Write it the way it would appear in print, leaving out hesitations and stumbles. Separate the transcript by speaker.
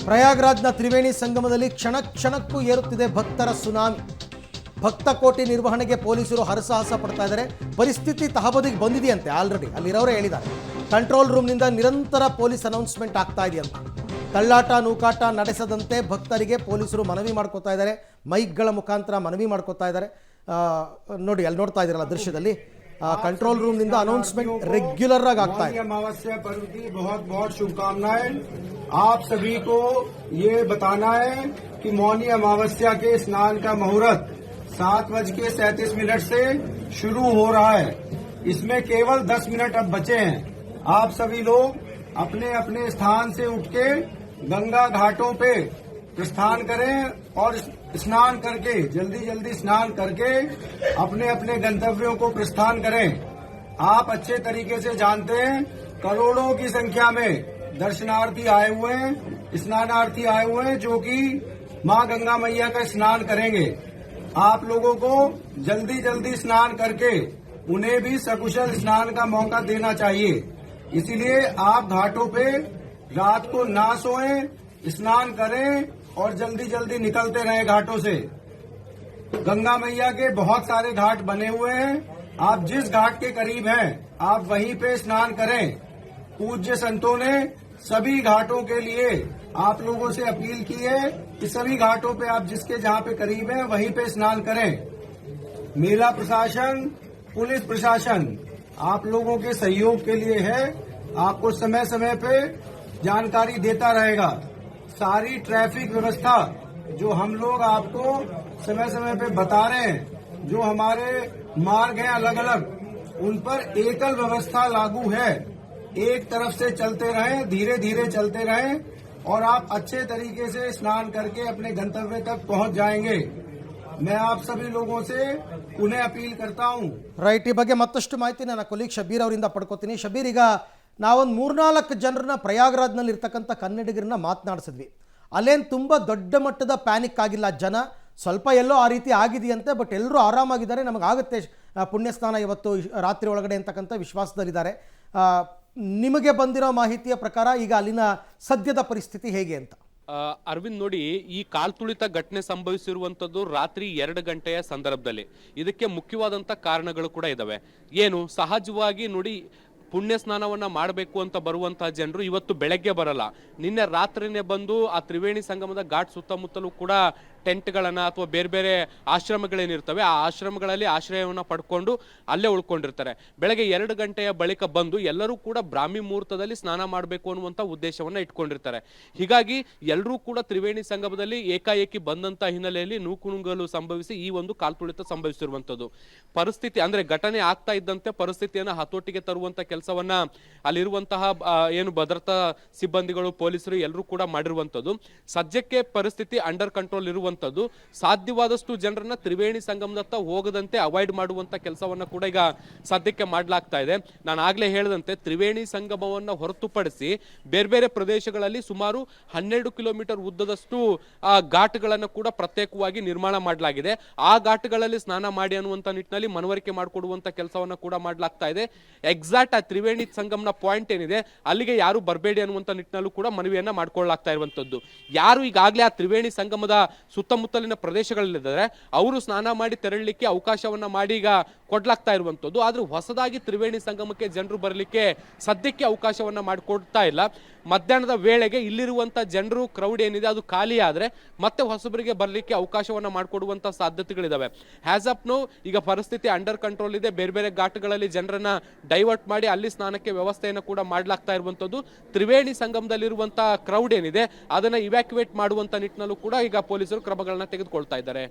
Speaker 1: ಪ್ರಯಾಗ್ರಾಜ್ನ ತ್ರಿವೇಣಿ ಸಂಗಮದಲ್ಲಿ ಕ್ಷಣ ಕ್ಷಣಕ್ಕೂ ಏರುತ್ತಿದೆ ಭಕ್ತರ ಸುನಾಮಿ. ಭಕ್ತ ಕೋಟಿ ನಿರ್ವಹಣೆಗೆ ಪೊಲೀಸರು ಹರಸಾಹಸ ಪಡ್ತಾ ಇದ್ದಾರೆ. ಪರಿಸ್ಥಿತಿ ತಹಬದಿಗೆ ಬಂದಿದೆಯಂತೆ. ಆಲ್ರೆಡಿ ಅಲ್ಲಿರೋರೇ ಹೇಳಿದ್ದಾರೆ, ಕಂಟ್ರೋಲ್ ರೂಮ್ನಿಂದ ನಿರಂತರ ಪೊಲೀಸ್ ಅನೌನ್ಸ್ಮೆಂಟ್ ಆಗ್ತಾ ಇದೆಯಂತ. ತಳ್ಳಾಟ ನೂಕಾಟ ನಡೆಸದಂತೆ ಭಕ್ತರಿಗೆ ಪೊಲೀಸರು ಮನವಿ ಮಾಡ್ಕೋತಾ ಇದ್ದಾರೆ. ಮೈಕ್ಗಳ ಮುಖಾಂತರ ಮನವಿ ಮಾಡ್ಕೋತಾ ಇದ್ದಾರೆ. ನೋಡಿ, ಅಲ್ಲಿ ನೋಡ್ತಾ ಇದ್ದೀರಲ್ಲ ದೃಶ್ಯದಲ್ಲಿ, कंट्रोल रूम निंदा अनाउंसमेंट रेगुलर आगता है।
Speaker 2: अमावस्या पर्व की बहुत बहुत शुभकामनाएं। आप सभी को ये बताना है कि मौनी अमावस्या के स्नान का मुहूर्त 7:37 से शुरू हो रहा है। इसमें केवल 10 मिनट अब बचे हैं। आप सभी लोग अपने अपने स्थान से उठ के गंगा घाटों पे प्रस्थान करें और स्नान करके जल्दी स्नान करके अपने अपने गंतव्यों को प्रस्थान करें। आप अच्छे तरीके से जानते हैं, करोड़ों की संख्या में दर्शनार्थी आए हुए हैं, स्नानार्थी आए हुए हैं, जो कि मां गंगा मैया का स्नान करेंगे। आप लोगों को जल्दी स्नान करके उन्हें भी सकुशल स्नान का मौका देना चाहिए। इसीलिए आप घाटों पे रात को ना सोएं, स्नान करें और जल्दी निकलते रहे घाटों से। गंगा मैया के बहुत सारे घाट बने हुए हैं। आप जिस घाट के करीब हैं आप वहीं पे स्नान करें। पूज्य संतों ने सभी घाटों के लिए आप लोगों से अपील की है कि सभी घाटों पे आप जिसके जहां पे करीब हैं वहीं पे स्नान करें। मेला प्रशासन, पुलिस प्रशासन आप लोगों के सहयोग के लिए है, आपको समय समय पे जानकारी देता रहेगा। सारी ट्रैफिक व्यवस्था जो हम लोग आपको समय समय पे बता रहे हैं, जो हमारे मार्ग हैं अलग अलग, उन पर एकल व्यवस्था लागू है। एक तरफ से चलते रहें, धीरे चलते रहें और आप अच्छे तरीके से स्नान करके अपने गंतव्य तक पहुंच जाएंगे। मैं आप सभी लोगों से उन्हें अपील करता हूं।
Speaker 1: ರೈಟ್, ಈ ಬಗ್ಗೆ ಮತ್ತಷ್ಟು ಮಾಹಿತಿ ನನ್ನ ಕೊಲೀಗ್ ಶಬೀರ್ ಅವರಿಂದ ಪಡ್ಕೋತೀನಿ. ಶಬೀರ್, ಈಗ ನಾವೊಂದು 3-4 ಜನರನ್ನ ಪ್ರಯಾಗ್ರಾಜ್ನಲ್ಲಿ ಇರ್ತಕ್ಕಂಥ ಕನ್ನಡಿಗರನ್ನ ಮಾತನಾಡಿಸಿದ್ವಿ. ಅಲ್ಲೇನು ತುಂಬ ದೊಡ್ಡ ಮಟ್ಟದ ಪ್ಯಾನಿಕ್ ಆಗಿಲ್ಲ ಜನ, ಸ್ವಲ್ಪ ಎಲ್ಲೋ ಆ ರೀತಿ ಆಗಿದೆಯಂತೆ. ಬಟ್ ಎಲ್ಲರೂ ಆರಾಮಾಗಿದ್ದಾರೆ, ನಮಗಾಗುತ್ತೆ ಪುಣ್ಯಸ್ನಾನ ಇವತ್ತು ರಾತ್ರಿ ಒಳಗಡೆ ಅಂತಕ್ಕಂಥ ವಿಶ್ವಾಸದಲ್ಲಿದ್ದಾರೆ. ನಿಮಗೆ ಬಂದಿರೋ ಮಾಹಿತಿಯ ಪ್ರಕಾರ ಈಗ ಅಲ್ಲಿನ ಸದ್ಯದ ಪರಿಸ್ಥಿತಿ ಹೇಗೆ ಅಂತ?
Speaker 3: ಅರವಿಂದ್, ನೋಡಿ, ಈ ಕಾಲ್ತುಳಿತ ಘಟನೆ ಸಂಭವಿಸಿರುವಂತದ್ದು ರಾತ್ರಿ 2 ಗಂಟೆಯ ಸಂದರ್ಭದಲ್ಲಿ. ಇದಕ್ಕೆ ಮುಖ್ಯವಾದಂತ ಕಾರಣಗಳು ಕೂಡ ಇದಾವೆ. ಏನು, ಸಹಜವಾಗಿ ನೋಡಿ, ಪುಣ್ಯ ಸ್ನಾನವನ್ನ ಮಾಡಬೇಕು ಅಂತ ಬರುವಂತಹ ಜನರು ಇವತ್ತು ಬೆಳಗ್ಗೆ ಬರಲ್ಲ, ನಿನ್ನೆ ರಾತ್ರಿನೇ ಬಂದು ಆ ತ್ರಿವೇಣಿ ಸಂಗಮದ ಘಾಟ್ ಸುತ್ತಮುತ್ತಲೂ ಕೂಡ ಟೆಂಟ್ಗಳನ್ನ ಅಥವಾ ಬೇರೆ ಬೇರೆ ಆಶ್ರಮಗಳೇನಿರ್ತವೆ ಆ ಆಶ್ರಮಗಳಲ್ಲಿ ಆಶ್ರಯವನ್ನು ಪಡ್ಕೊಂಡು ಅಲ್ಲೇ ಉಳ್ಕೊಂಡಿರ್ತಾರೆ. ಬೆಳಗ್ಗೆ 2 ಗಂಟೆಯ ಬಳಿಕ ಬಂದು ಎಲ್ಲರೂ ಕೂಡ ಬ್ರಾಹ್ಮಿ ಮುಹೂರ್ತದಲ್ಲಿ ಸ್ನಾನ ಮಾಡಬೇಕು ಅನ್ನುವಂಥ ಉದ್ದೇಶವನ್ನ ಇಟ್ಕೊಂಡಿರ್ತಾರೆ. ಹೀಗಾಗಿ ಎಲ್ಲರೂ ಕೂಡ ತ್ರಿವೇಣಿ ಸಂಗಮದಲ್ಲಿ ಏಕಾಏಕಿ ಬಂದಂತ ಹಿನ್ನೆಲೆಯಲ್ಲಿ ನೂಕುನುಗ್ಗಲು ಸಂಭವಿಸಿ ಈ ಒಂದು ಕಾಲ್ತುಳಿತ ಸಂಭವಿಸಿರುವಂತದ್ದು. ಪರಿಸ್ಥಿತಿ ಅಂದ್ರೆ ಘಟನೆ ಆಗ್ತಾ ಇದ್ದಂತೆ ಪರಿಸ್ಥಿತಿಯನ್ನ ಹತೋಟಿಗೆ ತರುವಂತ ಕೆಲಸವನ್ನ ಅಲ್ಲಿರುವಂತಹ ಏನು ಭದ್ರತಾ ಸಿಬ್ಬಂದಿಗಳು, ಪೊಲೀಸರು ಎಲ್ಲರೂ ಕೂಡ ಮಾಡಿರುವಂತದ್ದು. ಸದ್ಯಕ್ಕೆ ಪರಿಸ್ಥಿತಿ ಅಂಡರ್ ಕಂಟ್ರೋಲ್ ಇರುವಂತದ್ದು. ಸಾಧ್ಯವಾದಷ್ಟು ಜನರನ್ನ ತ್ರಿವೇಣಿ ಸಂಗಮದತ್ತ ಹೋಗದಂತೆ ಅವಾಯ್ಡ್ ಮಾಡುವಂತ ಕೆಲಸವನ್ನ ಕೂಡ ಈಗ ಸದ್ಯಕ್ಕೆ ಮಾಡಲಾಗ್ತಾ ಇದೆ. ನಾನು ಆಗ್ಲೇ ಹೇಳಿದಂತೆ ತ್ರಿವೇಣಿ ಸಂಗಮವನ್ನ ಹೊರತುಪಡಿಸಿ ಬೇರೆ ಬೇರೆ ಪ್ರದೇಶಗಳಲ್ಲಿ ಸುಮಾರು 12 ಕಿಲೋಮೀಟರ್ ಉದ್ದದಷ್ಟು ಘಾಟ್ಗಳನ್ನ ಕೂಡ ಪ್ರತ್ಯೇಕವಾಗಿ ನಿರ್ಮಾಣ ಮಾಡಲಾಗಿದೆ. ಆ ಘಾಟ್ಗಳಲ್ಲಿ ಸ್ನಾನ ಮಾಡಿ ಅನ್ನುವಂತ ನಿಟ್ಟಿನಲ್ಲಿ ಮನವರಿಕೆ ಮಾಡಿಕೊಡುವಂತ ಕೆಲಸವನ್ನ ಕೂಡ ಮಾಡಲಾಗ್ತಾ ಇದೆ. ಎಕ್ಸಾಕ್ಟ್ ಆ ತ್ರಿವೇಣಿ ಸಂಗಮನ ಪಾಯಿಂಟ್ ಏನಿದೆ ಅಲ್ಲಿಗೆ ಯಾರು ಬರಬೇಡಿ ಅನ್ನುವಂತ ನಿಟ್ಟಿನಲ್ಲೂ ಕೂಡ ಮನವಿಯನ್ನ ಮಾಡ್ಕೊಳ್ಳಲಾಗ್ತಾ ಇರುವಂತದ್ದು. ಯಾರು ಈಗಾಗಲೇ ಆ ತ್ರಿವೇಣಿ ಸಂಗಮದ ಸುತ್ತಮುತ್ತಲಿನ ಪ್ರದೇಶಗಳಲ್ಲಿದ್ದಾರೆ ಅವರು ಸ್ನಾನ ಮಾಡಿ ತೆರಳಲಿಕ್ಕೆ ಅವಕಾಶವನ್ನ ಮಾಡಿ ಈಗ ಕೊಡ್ಲಾಗ್ತಾ ಇರುವಂತದ್ದು. ಆದ್ರೂ ಹೊಸದಾಗಿ ತ್ರಿವೇಣಿ ಸಂಗಮಕ್ಕೆ ಜನರು ಬರಲಿಕ್ಕೆ ಸದ್ಯಕ್ಕೆ ಅವಕಾಶವನ್ನ ಮಾಡಿಕೊಡ್ತಾ ಇಲ್ಲ. ಮಧ್ಯಾಹ್ನದ ವೇಳೆಗೆ ಇಲ್ಲಿರುವಂತ ಜನರು ಕ್ರೌಡ್ ಏನಿದೆ ಅದು ಖಾಲಿ ಆದ್ರೆ ಮತ್ತೆ ಹೊಸಬರಿಗೆ ಬರಲಿಕ್ಕೆ ಅವಕಾಶವನ್ನ ಮಾಡಿಕೊಡುವಂತ ಸಾಧ್ಯತೆಗಳಿದಾವೆ. ಹ್ಯಾಸ್ ಅಪ್ ನೋ ಈಗ ಪರಿಸ್ಥಿತಿ ಅಂಡರ್ ಕಂಟ್ರೋಲ್ ಇದೆ. ಬೇರೆ ಬೇರೆ ಘಾಟ್ಗಳಲ್ಲಿ ಜನರನ್ನ ಡೈವರ್ಟ್ ಮಾಡಿ ಅಲ್ಲಿ ಸ್ನಾನಕ್ಕೆ ವ್ಯವಸ್ಥೆಯನ್ನು ಕೂಡ ಮಾಡಲಾಗ್ತಾ ಇರುವಂತದ್ದು. ತ್ರಿವೇಣಿ ಸಂಗಮದಲ್ಲಿರುವಂತಹ ಕ್ರೌಡ್ ಏನಿದೆ ಅದನ್ನ ಇವ್ಯಾಕ್ಯುವೇಟ್ ಮಾಡುವಂತ ನಿಟ್ಟಿನಲ್ಲೂ ಕೂಡ ಈಗ ಪೊಲೀಸರು ಕ್ರಮಗಳನ್ನ ತೆಗೆದುಕೊಳ್ತಾ ಇದ್ದಾರೆ.